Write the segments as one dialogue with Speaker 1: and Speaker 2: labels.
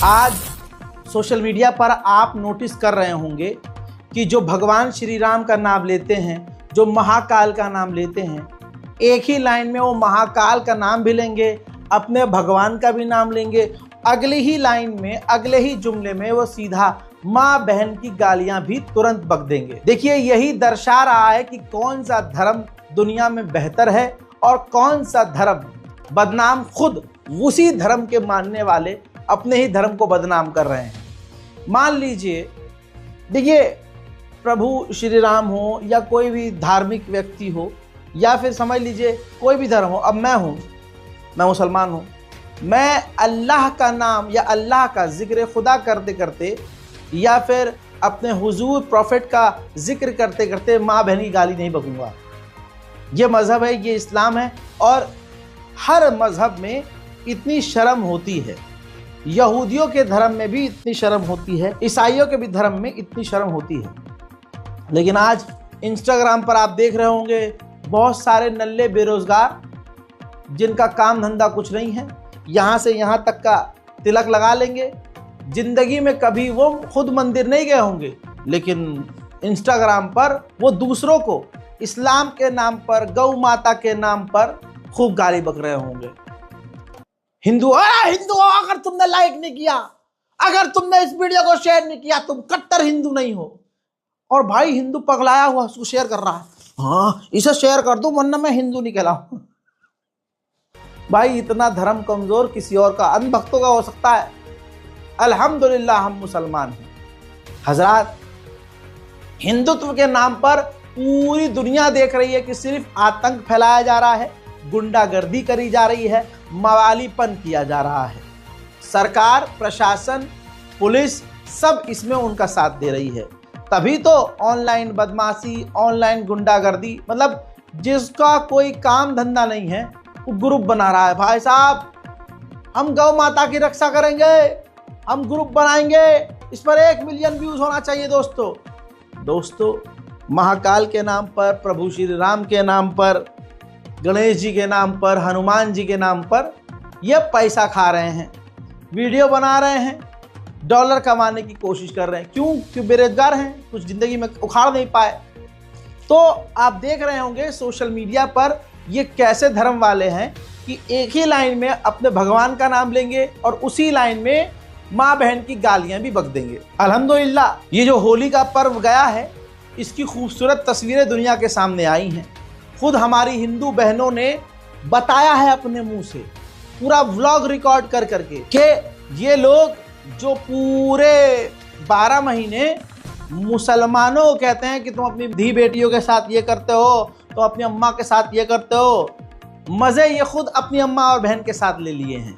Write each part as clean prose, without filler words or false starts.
Speaker 1: आज social media पर आप नोटिस कर रहे होंगे कि जो भगवान श्री राम का नाम लेते हैं, जो महाकाल का नाम लेते हैं, एक ही लाइन में वो महाकाल का नाम भी लेंगे, अपने भगवान का भी नाम लेंगे, अगली ही लाइन में, अगले ही जुमले में वो सीधा माँ बहन की गालियां भी तुरंत बक देंगे। देखिए, यही दर्शा रहा है कि कौन सा धर्म दुनिया में बेहतर है और कौन सा धर्म बदनाम खुद उसी धर्म के मानने वाले अपने ही धर्म को बदनाम कर रहे हैं। मान लीजिए, देखिए, प्रभु श्री राम हो या कोई भी धार्मिक व्यक्ति हो या फिर समझ लीजिए कोई भी धर्म हो। अब मैं मुसलमान हूँ, मैं अल्लाह का नाम या अल्लाह का जिक्र खुदा करते करते या फिर अपने हुजूर प्रॉफिट का जिक्र करते करते माँ बहन की गाली नहीं बकूंगा। ये मज़हब है, ये इस्लाम है और हर मज़हब में इतनी शर्म होती है। यहूदियों के धर्म में भी इतनी शर्म होती है, ईसाइयों के भी धर्म में इतनी शर्म होती है। लेकिन आज इंस्टाग्राम पर आप देख रहे होंगे बहुत सारे नल्ले बेरोजगार जिनका काम धंधा कुछ नहीं है, यहाँ से यहाँ तक का तिलक लगा लेंगे, जिंदगी में कभी वो खुद मंदिर नहीं गए होंगे, लेकिन इंस्टाग्राम पर वो दूसरों को इस्लाम के नाम पर, गौ माता के नाम पर खूब गाली बक रहे होंगे। हिंदू अगर तुमने लाइक नहीं किया, अगर तुमने इस वीडियो को शेयर नहीं किया, तुम कट्टर हिंदू नहीं हो। और भाई हिंदू पगलाया हुआ उसको शेयर कर रहा है, हाँ इसे शेयर कर दो वरना मैं हिंदू नहीं कहलाऊं। भाई इतना धर्म कमजोर किसी और का, अन्य भक्तों का हो सकता है। अल्हम्दुलिल्लाह हम मुसलमान हैं। हजरात, हिंदुत्व के नाम पर पूरी दुनिया देख रही है कि सिर्फ आतंक फैलाया जा रहा है, गुंडागर्दी करी जा रही है, मवालीपन किया जा रहा है। सरकार, प्रशासन, पुलिस सब इसमें उनका साथ दे रही है। तभी तो ऑनलाइन बदमाशी, ऑनलाइन गुंडागर्दी, मतलब जिसका कोई काम धंधा नहीं है वो ग्रुप बना रहा है। भाई साहब, हम गौ माता की रक्षा करेंगे, हम ग्रुप बनाएंगे, इस पर 1 मिलियन व्यूज होना चाहिए। दोस्तों महाकाल के नाम पर, प्रभु श्री राम के नाम पर, गणेश जी के नाम पर, हनुमान जी के नाम पर ये पैसा खा रहे हैं, वीडियो बना रहे हैं, डॉलर कमाने की कोशिश कर रहे हैं। क्यों बेरोजगार हैं, कुछ ज़िंदगी में उखाड़ नहीं पाए। तो आप देख रहे होंगे सोशल मीडिया पर ये कैसे धर्म वाले हैं कि एक ही लाइन में अपने भगवान का नाम लेंगे और उसी लाइन में माँ बहन की गालियां भी बक देंगे। अल्हम्दुलिल्लाह, ये जो होली का पर्व गया है, इसकी खूबसूरत तस्वीरें दुनिया के सामने आई हैं। खुद हमारी हिंदू बहनों ने बताया है अपने मुंह से, पूरा व्लॉग रिकॉर्ड कर करके, कि ये लोग जो पूरे 12 महीने मुसलमानों को कहते हैं कि तुम अपनी धी बेटियों के साथ ये करते हो, तो अपनी अम्मा के साथ ये करते हो, मज़े ये खुद अपनी अम्मा और बहन के साथ ले लिए हैं।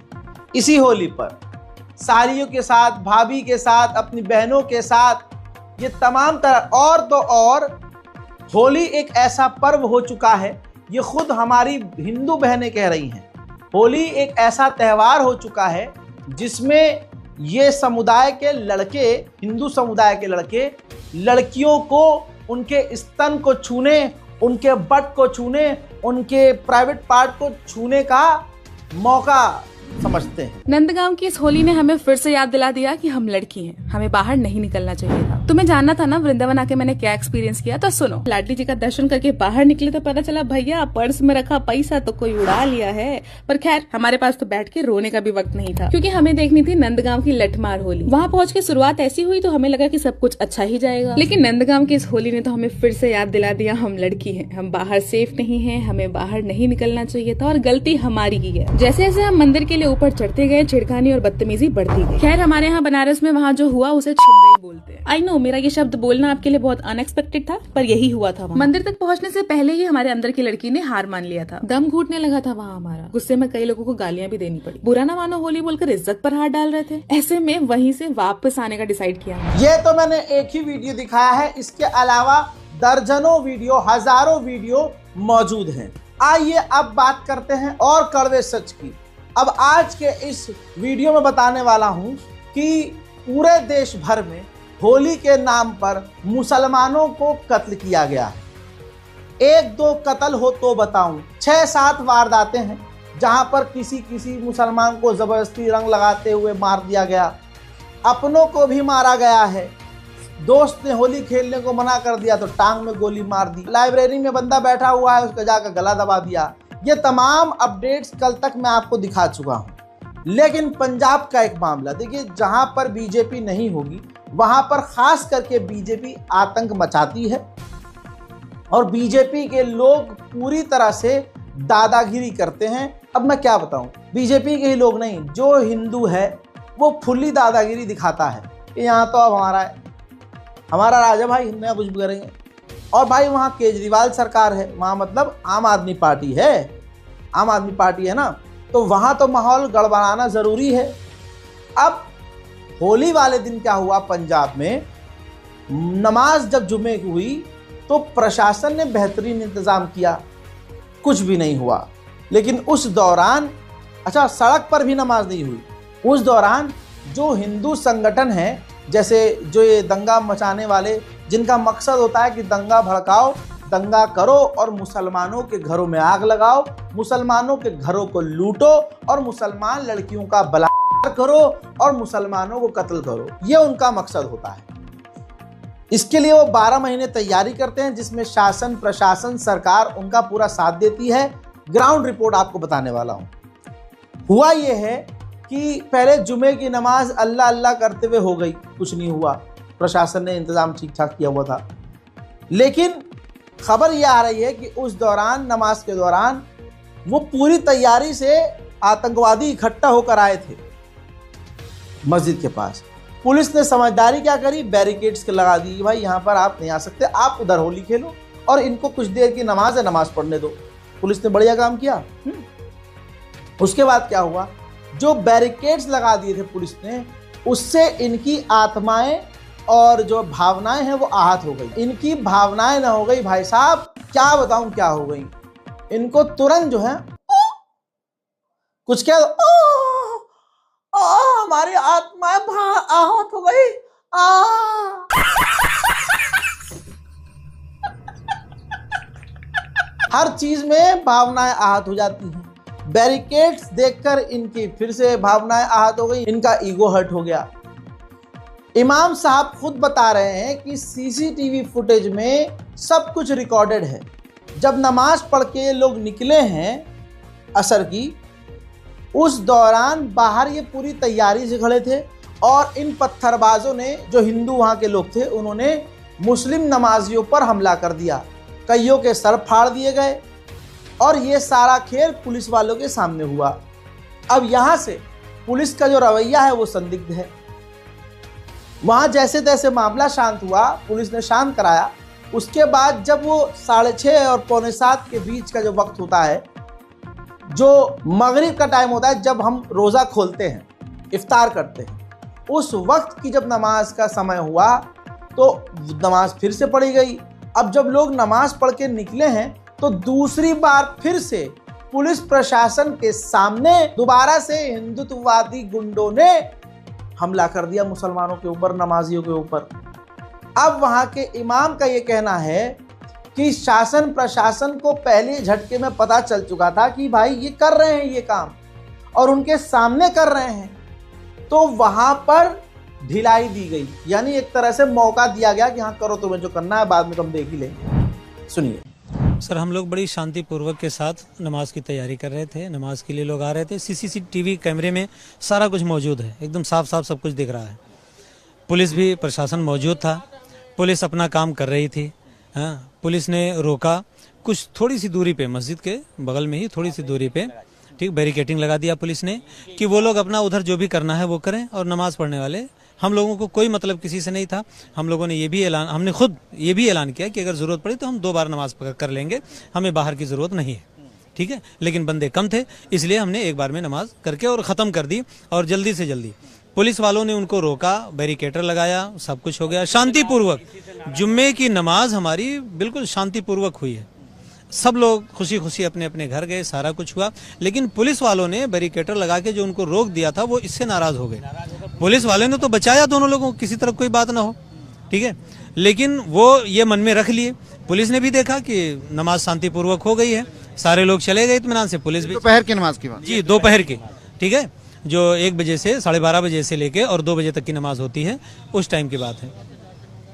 Speaker 1: इसी होली पर सालियों के साथ, भाभी के साथ, अपनी बहनों के साथ, ये तमाम तरह। और तो और होली एक ऐसा पर्व हो चुका है, ये खुद हमारी हिंदू बहनें कह रही हैं, होली एक ऐसा त्यौहार हो चुका है जिसमें ये समुदाय के लड़के, हिंदू समुदाय के लड़के, लड़कियों को उनके स्तन को छूने, उनके बट को छूने, उनके प्राइवेट पार्ट को छूने का मौका समझते हैं।
Speaker 2: नंदगांव की इस होली ने हमें फिर से याद दिला दिया कि हम लड़की हैं, हमें बाहर नहीं निकलना चाहिए था। तुम्हें जानना था ना वृंदावन आके मैंने क्या एक्सपीरियंस किया, तो सुनो। लाडली जी का दर्शन करके बाहर निकले तो पता चला भैया पर्स में रखा पैसा तो कोई उड़ा लिया है। पर खैर, हमारे पास तो बैठ के रोने का भी वक्त नहीं था, क्योंकि हमें देखनी थी नंदगांव की लठमार होली। वहाँ पहुँच के शुरुआत ऐसी हुई तो हमें लगा कि सब कुछ अच्छा ही जाएगा, लेकिन नंदगांव की इस होली ने तो हमें फिर से याद दिला दिया हम लड़की हैं, हम बाहर सेफ नहीं है, हमें बाहर नहीं निकलना चाहिए था और गलती हमारी ही है। जैसे जैसे हम मंदिर के लिए ऊपर चढ़ते गए, छिड़खानी और बदतमीजी बढ़ती गई। खैर, हमारे यहाँ बनारस में वहाँ जो हुआ उसे छिनरई बोलते हैं। आई नो मेरा ये शब्द बोलना आपके लिए बहुत अनएक्सपेक्टेड था, पर यही हुआ था। मंदिर तक पहुँचने से पहले ही हमारे अंदर की लड़की ने हार मान लिया था, दम घुटने लगा था वहाँ हमारा। गुस्से में कई लोगों को गालियाँ भी देनी पड़ी, बुरा ना मानो होली बोलकर इज्जत पर हाथ डाल रहे थे। ऐसे में वहीं से वापस आने का डिसाइड किया।
Speaker 1: ये तो मैंने एक ही वीडियो दिखाया है, इसके अलावा दर्जनों वीडियो, हजारों वीडियो मौजूद हैं। आइए अब बात करते हैं और कड़वे सच की। अब आज के इस वीडियो में बताने वाला हूं कि पूरे देश भर में होली के नाम पर मुसलमानों को कत्ल किया गया है। 1-2 कत्ल हो तो बताऊं, 6-7 वारदातें हैं जहां पर किसी मुसलमान को जबरदस्ती रंग लगाते हुए मार दिया गया, अपनों को भी मारा गया है। दोस्त ने होली खेलने को मना कर दिया तो टांग में गोली मार दी। लाइब्रेरी में बंदा बैठा हुआ है, उसका जाकर गला दबा दिया। ये तमाम अपडेट्स कल तक मैं आपको दिखा चुका हूं। लेकिन पंजाब का एक मामला देखिए, जहां पर बीजेपी नहीं होगी वहां पर खास करके बीजेपी आतंक मचाती है और बीजेपी के लोग पूरी तरह से दादागिरी करते हैं। अब मैं क्या बताऊं, बीजेपी के ही लोग नहीं, जो हिंदू है वो फुल्ली दादागिरी दिखाता है कि यहाँ तो अब हमारा राजा भाई, हिंदू कुछ भी करेंगे। और भाई वहाँ केजरीवाल सरकार है, वहाँ मतलब आम आदमी पार्टी है, आम आदमी पार्टी है ना, तो वहाँ तो माहौल गड़बड़ाना ज़रूरी है। अब होली वाले दिन क्या हुआ, पंजाब में नमाज जब जुमे की हुई तो प्रशासन ने बेहतरीन इंतज़ाम किया, कुछ भी नहीं हुआ। लेकिन उस दौरान अच्छा सड़क पर भी नमाज नहीं हुई। उस दौरान जो हिंदू संगठन है, जैसे जो ये दंगा मचाने वाले, जिनका मकसद होता है कि दंगा भड़काओ, दंगा करो और मुसलमानों के घरों में आग लगाओ, मुसलमानों के घरों को लूटो और मुसलमान लड़कियों का बलात्कार करो और मुसलमानों को कत्ल करो, ये उनका मकसद होता है। इसके लिए वो 12 महीने तैयारी करते हैं, जिसमें शासन, प्रशासन, सरकार उनका पूरा साथ देती है। ग्राउंड रिपोर्ट आपको बताने वाला हूँ। हुआ ये है कि पहले जुमे की नमाज अल्लाह अल्लाह करते हुए हो गई, कुछ नहीं हुआ, प्रशासन ने इंतज़ाम ठीक ठाक किया हुआ था। लेकिन खबर यह आ रही है कि उस दौरान, नमाज के दौरान, वो पूरी तैयारी से आतंकवादी इकट्ठा होकर आए थे मस्जिद के पास। पुलिस ने समझदारी क्या करी, बैरिकेड्स लगा दी, भाई यहाँ पर आप नहीं आ सकते, आप उधर होली खेलो और इनको कुछ देर की नमाज है, नमाज पढ़ने दो। पुलिस ने बढ़िया काम किया। उसके बाद क्या हुआ, जो बैरिकेड्स लगा दिए थे पुलिस ने, उससे इनकी आत्माएं और जो भावनाएं हैं वो आहत हो गई। इनकी भावनाएं ना हो गई भाई साहब, क्या बताऊं क्या हो गई। इनको तुरंत जो है कुछ क्या, हमारी आत्माएं आहत हो गई। हर चीज में भावनाएं आहत हो जाती हैं। बैरिकेड्स देखकर इनकी फिर से भावनाएं आहत हो गई, इनका ईगो हर्ट हो गया। इमाम साहब खुद बता रहे हैं कि सीसीटीवी फुटेज में सब कुछ रिकॉर्डेड है। जब नमाज पढ़ के लोग निकले हैं असर की, उस दौरान बाहर ये पूरी तैयारी से खड़े थे और इन पत्थरबाजों ने, जो हिंदू वहाँ के लोग थे, उन्होंने मुस्लिम नमाजियों पर हमला कर दिया। कईयों के सर फाड़ दिए गए और ये सारा खेल पुलिस वालों के सामने हुआ। अब यहाँ से पुलिस का जो रवैया है वो संदिग्ध है। वहाँ जैसे तैसे मामला शांत हुआ, पुलिस ने शांत कराया। उसके बाद जब वो 6:30 और 6:45 के बीच का जो वक्त होता है, जो मगरिब का टाइम होता है, जब हम रोज़ा खोलते हैं, इफ्तार करते हैं, उस वक्त की जब नमाज का समय हुआ तो नमाज फिर से पढ़ी गई। अब जब लोग नमाज पढ़ के निकले हैं तो दूसरी बार फिर से पुलिस प्रशासन के सामने दोबारा से हिंदुत्ववादी गुंडों ने हमला कर दिया मुसलमानों के ऊपर, नमाजियों के ऊपर। अब वहाँ के इमाम का ये कहना है कि शासन प्रशासन को पहले झटके में पता चल चुका था कि भाई ये कर रहे हैं ये काम और उनके सामने कर रहे हैं, तो वहाँ पर ढिलाई दी गई, यानी एक तरह से मौका दिया गया कि हाँ करो, तुम्हें जो करना है बाद में तुम देख ही लेंगे। सुनिए
Speaker 3: सर, हम लोग बड़ी शांतिपूर्वक के साथ नमाज की तैयारी कर रहे थे। नमाज के लिए लोग आ रहे थे। सीसीटीवी कैमरे में सारा कुछ मौजूद है, एकदम साफ साफ सब कुछ दिख रहा है। पुलिस भी, प्रशासन मौजूद था, पुलिस अपना काम कर रही थी। हाँ, पुलिस ने रोका कुछ थोड़ी सी दूरी पे, मस्जिद के बगल में ही थोड़ी सी दूरी पे, ठीक, बैरिकेटिंग लगा दिया पुलिस ने कि वो लोग अपना उधर जो भी करना है वो करें और नमाज पढ़ने वाले, हम लोगों को कोई मतलब किसी से नहीं था। हम लोगों ने ये भी ऐलान, हमने खुद ये भी ऐलान किया कि अगर ज़रूरत पड़ी तो हम 2 बार नमाज कर लेंगे, हमें बाहर की ज़रूरत नहीं है, ठीक है। लेकिन बंदे कम थे, इसलिए हमने एक बार में नमाज करके और ख़त्म कर दी। और जल्दी से जल्दी पुलिस वालों ने उनको रोका, बैरिकेटर लगाया, सब कुछ हो गया शांतिपूर्वक। जुम्मे की नमाज हमारी बिल्कुल शांतिपूर्वक हुई है। सब लोग खुशी खुशी अपने अपने घर गए, सारा कुछ हुआ। लेकिन पुलिस वालों ने बैरिकेटर लगा के जो उनको रोक दिया था वो इससे नाराज हो गए। पुलिस वालों ने तो बचाया दोनों लोगों को, किसी तरह कोई बात ना हो, ठीक है। लेकिन वो ये मन में रख लिए। पुलिस ने भी देखा कि नमाज शांतिपूर्वक हो गई है, सारे लोग चले गए इत्मीनान से। पुलिस भी
Speaker 4: दोपहर की नमाज की बात,
Speaker 3: जी दोपहर की, ठीक है, जो 1 बजे से 12:30 बजे से लेके और 2 बजे तक की नमाज होती है, उस टाइम की बात है।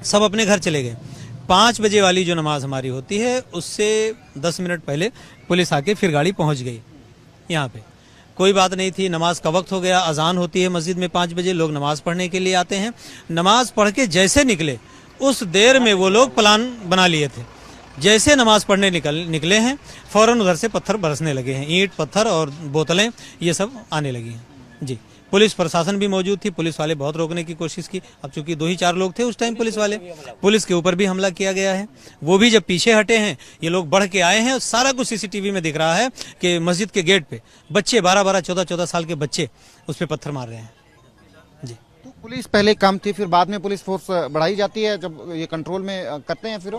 Speaker 3: सब अपने घर चले गए। 5 बजे वाली जो नमाज हमारी होती है उससे 10 मिनट पहले पुलिस आके फिर गाड़ी पहुंच गई यहाँ पे। कोई बात नहीं थी, नमाज का वक्त हो गया, अजान होती है मस्जिद में 5 बजे, लोग नमाज पढ़ने के लिए आते हैं। नमाज पढ़ के जैसे निकले उस देर में वो लोग प्लान बना लिए थे। जैसे नमाज पढ़ने निकले हैं फौरन उधर से पत्थर बरसने लगे हैं, ईंट पत्थर और बोतलें ये सब आने लगी हैं जी। पुलिस प्रशासन भी मौजूद थी, पुलिस वाले बहुत रोकने की कोशिश की। अब चूंकि 2 ही 4 लोग थे उस टाइम पुलिस वाले, पुलिस के ऊपर भी हमला किया गया है। वो भी जब पीछे हटे हैं, ये लोग बढ़ के आए हैं। सारा कुछ सीसीटीवी में दिख रहा है कि मस्जिद के गेट पे बच्चे 12-12, 14-14 साल के बच्चे उस पर पत्थर मार रहे हैं जी।
Speaker 4: तो पुलिस पहले कम थी, फिर बाद में पुलिस फोर्स बढ़ाई जाती है जब ये कंट्रोल में करते हैं फिर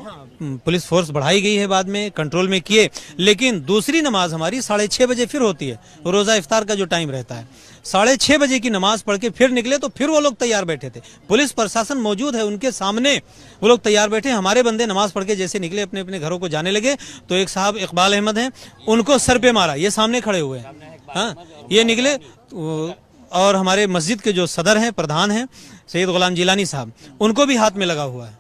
Speaker 3: पुलिस फोर्स बढ़ाई गई है, बाद में कंट्रोल में किए। लेकिन दूसरी नमाज हमारी 6:30 बजे फिर होती है, रोजा इफ्तार का जो टाइम रहता है। 6:30 बजे की नमाज पढ़ के फिर निकले तो फिर वो लोग तैयार बैठे थे, पुलिस प्रशासन मौजूद है, उनके सामने वो लोग तैयार बैठे। हमारे बंदे नमाज पढ़ के जैसे निकले अपने अपने घरों को जाने लगे तो एक साहब इकबाल अहमद हैं, उनको सर पे मारा, ये सामने खड़े हुए हैं। हाँ, ये निकले और हमारे मस्जिद के जो सदर हैं, प्रधान हैं सैयद गुलाम जिलानी साहब, उनको भी हाथ में लगा हुआ है,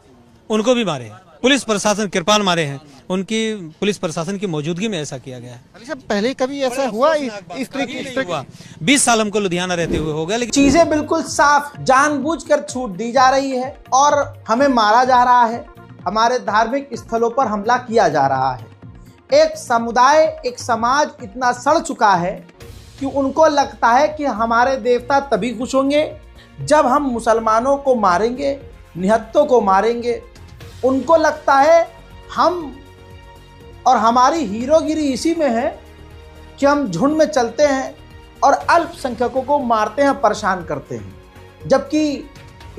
Speaker 3: उनको भी मारे। पुलिस प्रशासन कृपाल मारे हैं, उनकी पुलिस प्रशासन की मौजूदगी में ऐसा किया गया है।
Speaker 4: अली साहब पहले कभी ऐसा हुआ इस तरह
Speaker 3: हुआ 20 साल हमको लुधियाना रहते हुए हो गया। लेकिन
Speaker 1: चीजें बिल्कुल साफ जानबूझकर छूट दी जा रही है और हमें मारा जा रहा है, हमारे धार्मिक स्थलों पर हमला किया जा रहा है। एक समुदाय, एक समाज इतना सड़ चुका है कि उनको लगता है कि हमारे देवता तभी खुश होंगे जब हम मुसलमानों को मारेंगे, निहत्तों को मारेंगे। उनको लगता है हम और हमारी हीरोगिरी इसी में है कि हम झुंड में चलते हैं और अल्पसंख्यकों को मारते हैं, परेशान करते हैं। जबकि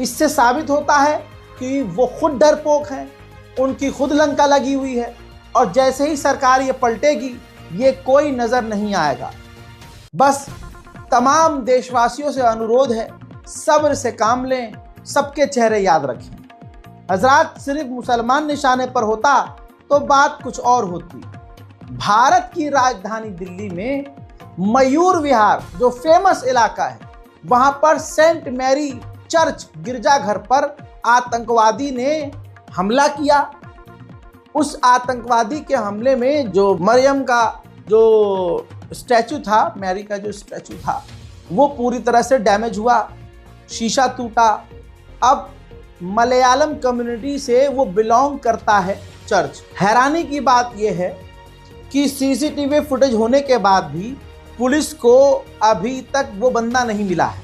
Speaker 1: इससे साबित होता है कि वो खुद डरपोक हैं, उनकी खुद लंका लगी हुई है और जैसे ही सरकार ये पलटेगी ये कोई नज़र नहीं आएगा। बस तमाम देशवासियों से अनुरोध है, सब्र से काम लें, सबके चेहरे याद रखें। हजरात, सिर्फ मुसलमान निशाने पर होता तो बात कुछ और होती। भारत की राजधानी दिल्ली में मयूर विहार जो फेमस इलाका है, वहां पर सेंट मैरी चर्च गिरजाघर पर आतंकवादी ने हमला किया। उस आतंकवादी के हमले में जो मरियम का जो स्टैचू था, मैरी का जो स्टैचू था, वो पूरी तरह से डैमेज हुआ, शीशा टूटा। अब मलयालम कम्युनिटी से वो बिलोंग करता है चर्च। हैरानी की बात यह है कि सीसीटीवी फुटेज होने के बाद भी पुलिस को अभी तक वो बंदा नहीं मिला है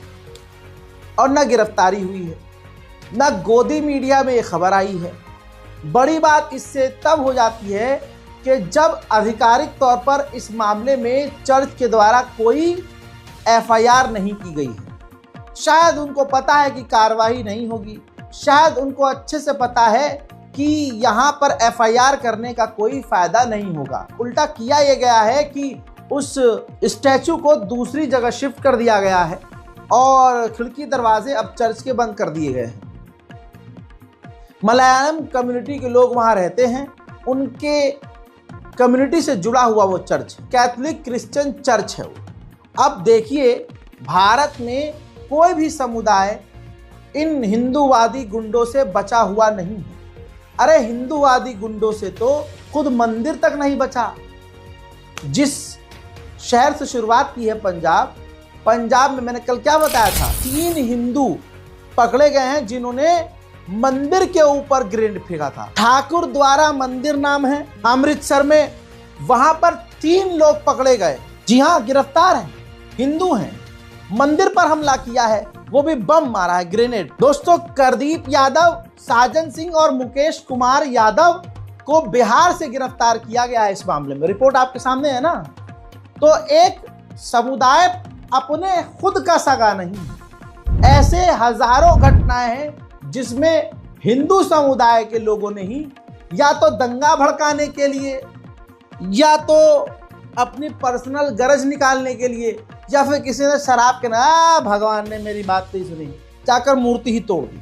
Speaker 1: और न गिरफ्तारी हुई है, न गोदी मीडिया में ये खबर आई है। बड़ी बात इससे तब हो जाती है कि जब आधिकारिक तौर पर इस मामले में चर्च के द्वारा कोई एफआईआर नहीं की गई है। शायद उनको पता है कि कार्रवाई नहीं होगी, शायद उनको अच्छे से पता है कि यहाँ पर एफआईआर करने का कोई फायदा नहीं होगा। उल्टा किया यह गया है कि उस स्टैचू को दूसरी जगह शिफ्ट कर दिया गया है और खिड़की दरवाजे अब चर्च के बंद कर दिए गए हैं। मलयालम कम्युनिटी के लोग वहाँ रहते हैं, उनके कम्युनिटी से जुड़ा हुआ वो चर्च, कैथोलिक क्रिश्चियन चर्च है वो। अब देखिए, भारत में कोई भी समुदाय इन हिंदूवादी गुंडों से बचा हुआ नहीं है। अरे हिंदूवादी गुंडों से तो खुद मंदिर तक नहीं बचा। जिस शहर से शुरुआत की है पंजाब में मैंने कल क्या बताया था, 3 हिंदू पकड़े गए हैं जिन्होंने मंदिर के ऊपर ग्रेनेड फेंका था। ठाकुर द्वारा मंदिर नाम है अमृतसर में, वहां पर 3 लोग पकड़े गए। जी हाँ, गिरफ्तार हैं, हिंदू हैं, मंदिर पर हमला किया है, वो भी बम मारा है, ग्रेनेड। दोस्तों, करदीप यादव, साजन सिंह और मुकेश कुमार यादव को बिहार से गिरफ्तार किया गया है इस मामले में। रिपोर्ट आपके सामने है ना। तो एक समुदाय अपने खुद का सगा नहीं है। ऐसे हजारों घटनाएं हैं जिसमें हिंदू समुदाय के लोगों ने ही या तो दंगा भड़काने के लिए, या तो अपनी पर्सनल गरज निकालने के लिए, या फिर किसी ने शराब के ना भगवान ने मेरी बात नहीं सुनी, जाकर मूर्ति ही तोड़ दी।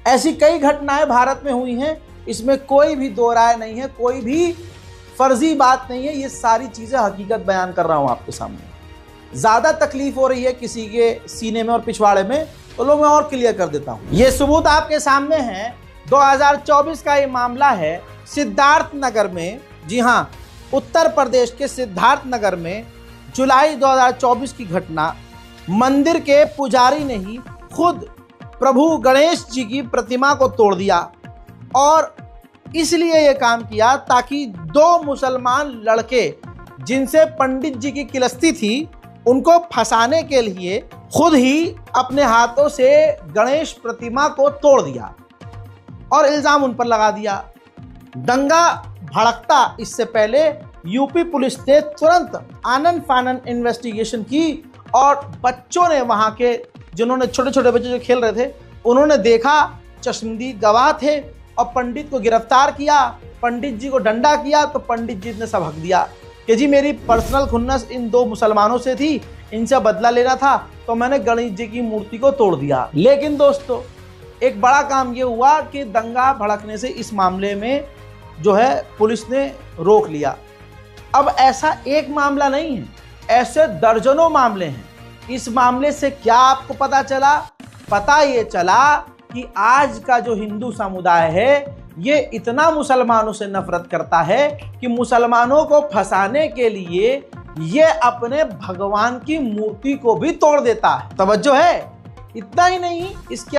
Speaker 1: ऐसी कई घटनाएं भारत में हुई हैं, इसमें कोई भी दो राय नहीं है, कोई भी फर्जी बात नहीं है। ये सारी चीजें हकीकत बयान कर रहा हूं आपके सामने। ज्यादा तकलीफ हो रही है किसी के सीने में और पिछवाड़े में, तो लो मैं और क्लियर कर देता हूं। ये सबूत आपके सामने है। 2024 का ये मामला है सिद्धार्थ नगर में। जी हां, उत्तर प्रदेश के सिद्धार्थ नगर में जुलाई 2024 की घटना। मंदिर के पुजारी ने ही खुद प्रभु गणेश जी की प्रतिमा को तोड़ दिया और इसलिए यह काम किया ताकि 2 मुसलमान लड़के जिनसे पंडित जी की किलस्ती थी उनको फंसाने के लिए खुद ही अपने हाथों से गणेश प्रतिमा को तोड़ दिया और इल्जाम उन पर लगा दिया। दंगा भड़कता इससे पहले यूपी पुलिस ने तुरंत आनन फानन इन्वेस्टिगेशन की और बच्चों ने, वहां के जिन्होंने, छोटे छोटे बच्चे जो खेल रहे थे, उन्होंने देखा, चश्मदीद गवाह थे और पंडित को गिरफ्तार किया। पंडित जी को डंडा किया तो पंडित जी ने सबक दिया कि जी मेरी पर्सनल खुन्नस इन 2 मुसलमानों से थी, इनसे बदला लेना था, तो मैंने गणेश जी की मूर्ति को तोड़ दिया। लेकिन दोस्तों, एक बड़ा काम ये हुआ कि दंगा भड़कने से इस मामले में जो है पुलिस ने रोक लिया। अब ऐसा एक मामला नहीं है, ऐसे दर्जनों मामले हैं। इस मामले से क्या आपको पता चला? पता ये चला कि आज का जो हिंदू समुदाय है ये इतना मुसलमानों से नफरत करता है कि मुसलमानों को फंसाने के लिए ये अपने भगवान की मूर्ति को भी तोड़ देता है। तवज्जो है? इतना ही नहीं, इसके